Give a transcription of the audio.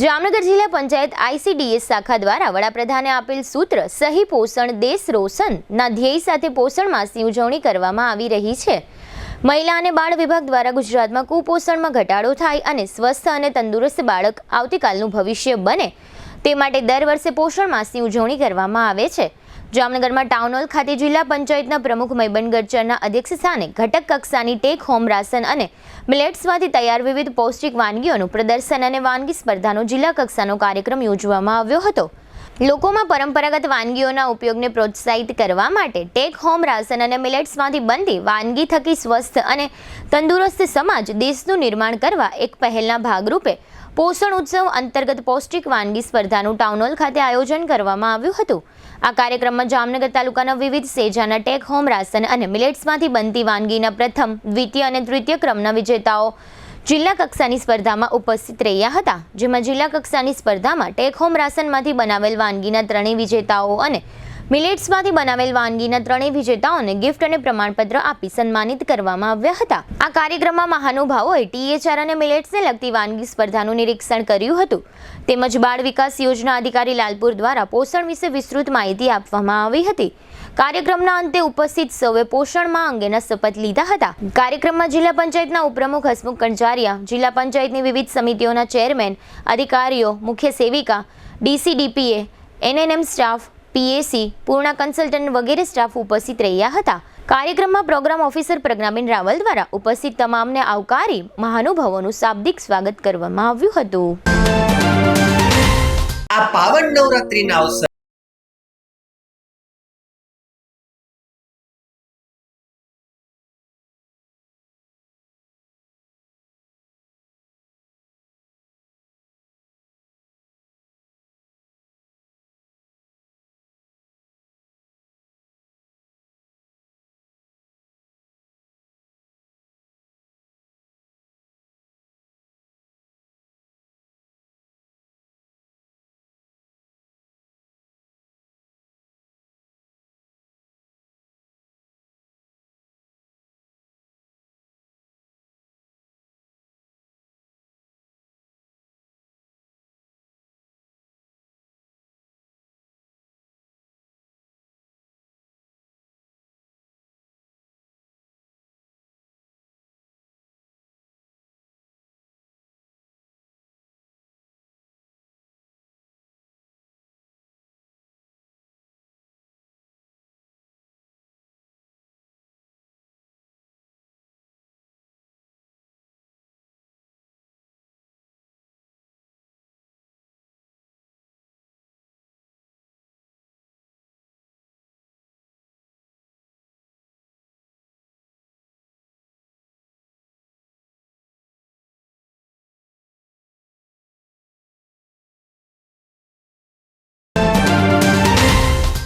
જામનગર જિલ્લા પંચાયત ICDS શાખા દ્વારા વડાપ્રધાને આપેલ સૂત્ર સહી પોષણ દેશ રોશનના ધ્યેય સાથે પોષણ માસની ઉજવણી કરવામાં આવી રહી છે। મહિલા અને બાળ વિભાગ દ્વારા ગુજરાતમાં કુપોષણમાં ઘટાડો થાય અને સ્વસ્થ અને તંદુરસ્ત બાળક આવતીકાલનું ભવિષ્ય બને તે માટે દર વર્ષે પોષણ માસની ઉજવણી કરવામાં આવે છે। જામનગરમાં ટાઉન હોલ ખાતે જિલ્લા પંચાયતના પ્રમુખ મૈબન ગરચરના અધ્યક્ષ સ્થાને ઘટક કક્ષાની ટેક હોમ રાશન અને મિલેટ્સમાંથી તૈયાર વિવિધ પૌષ્ટિક વાનગીઓનું પ્રદર્શન અને વાનગી સ્પર્ધાનો જિલ્લા કક્ષાનો કાર્યક્રમ યોજવામાં આવ્યો હતો। લોકોમાં પરંપરાગત વાનગીઓના ઉપયોગને પ્રોત્સાહિત કરવા માટે ટેક હોમ રાશન અને મિલેટ્સમાંથી બનતી વાનગી થકી સ્વસ્થ અને તંદુરસ્ત સમાજ દેશનું નિર્માણ કરવા એક પહેલના ભાગરૂપે પોષણ ઉત્સવ અંતર્ગત પૌષ્ટિક વાનગી સ્પર્ધાનું ટાઉન હોલ ખાતે આયોજન કરવામાં આવ્યું હતું। આ કાર્યક્રમમાં જામનગર તાલુકાના વિવિધ સેજાના ટેક હોમ રાશન અને મિલેટ્સમાંથી બનતી વાનગીના પ્રથમ, દ્વિતીય અને તૃતીય ક્રમના વિજેતાઓ જિલ્લા કક્ષાની સ્પર્ધામાં ઉપસ્થિત રહ્યા હતા, જેમાં જિલ્લા કક્ષાની સ્પર્ધામાં ટેક હોમ રાશનમાંથી બનાવેલ વાનગીના ત્રણેય વિજેતાઓ અને મિલેટ્સમાંથી બનાવેલ વાનગીના ત્રણેય વિજેતાઓને ગિફ્ટ અને પ્રમાણપત્ર આપી સન્માનિત કરવામાં આવ્યા હતા। આ કાર્યક્રમમાં મહાનુભાવોએ THR અને મિલેટ્સને લગતી વાનગી સ્પર્ધાનું નિરીક્ષણ કર્યું હતું, તેમજ બાળ વિકાસ યોજના અધિકારી લાલપુર દ્વારા પોષણ વિશે વિસ્તૃત માહિતી આપવામાં આવી હતી। કાર્યક્રમના અંતે ઉપસ્થિત સૌએ પોષણ માહ અંગેના શપથ લીધા હતા। કાર્યક્રમમાં જિલ્લા પંચાયતના ઉપપ્રમુખ હસમુખ કણજારિયા, જિલ્લા પંચાયતની વિવિધ સમિતિઓના ચેરમેન, અધિકારીઓ, મુખ્ય સેવિકા, DCDPA, NNM staff, PAC, Purna consultant વગેરે સ્ટાફ ઉપસ્થિત રહ્યા હતા। કાર્યક્રમમાં પ્રોગ્રામ ઓફિસર પ્રજ્ઞાબેન રાવલ દ્વારા ઉપસ્થિત તમામને આવકારી મહાનુભાવોનું શાબ્દિક સ્વાગત કરવામાં આવ્યું હતું। આ પાવન નવરાત્રીના અવસરે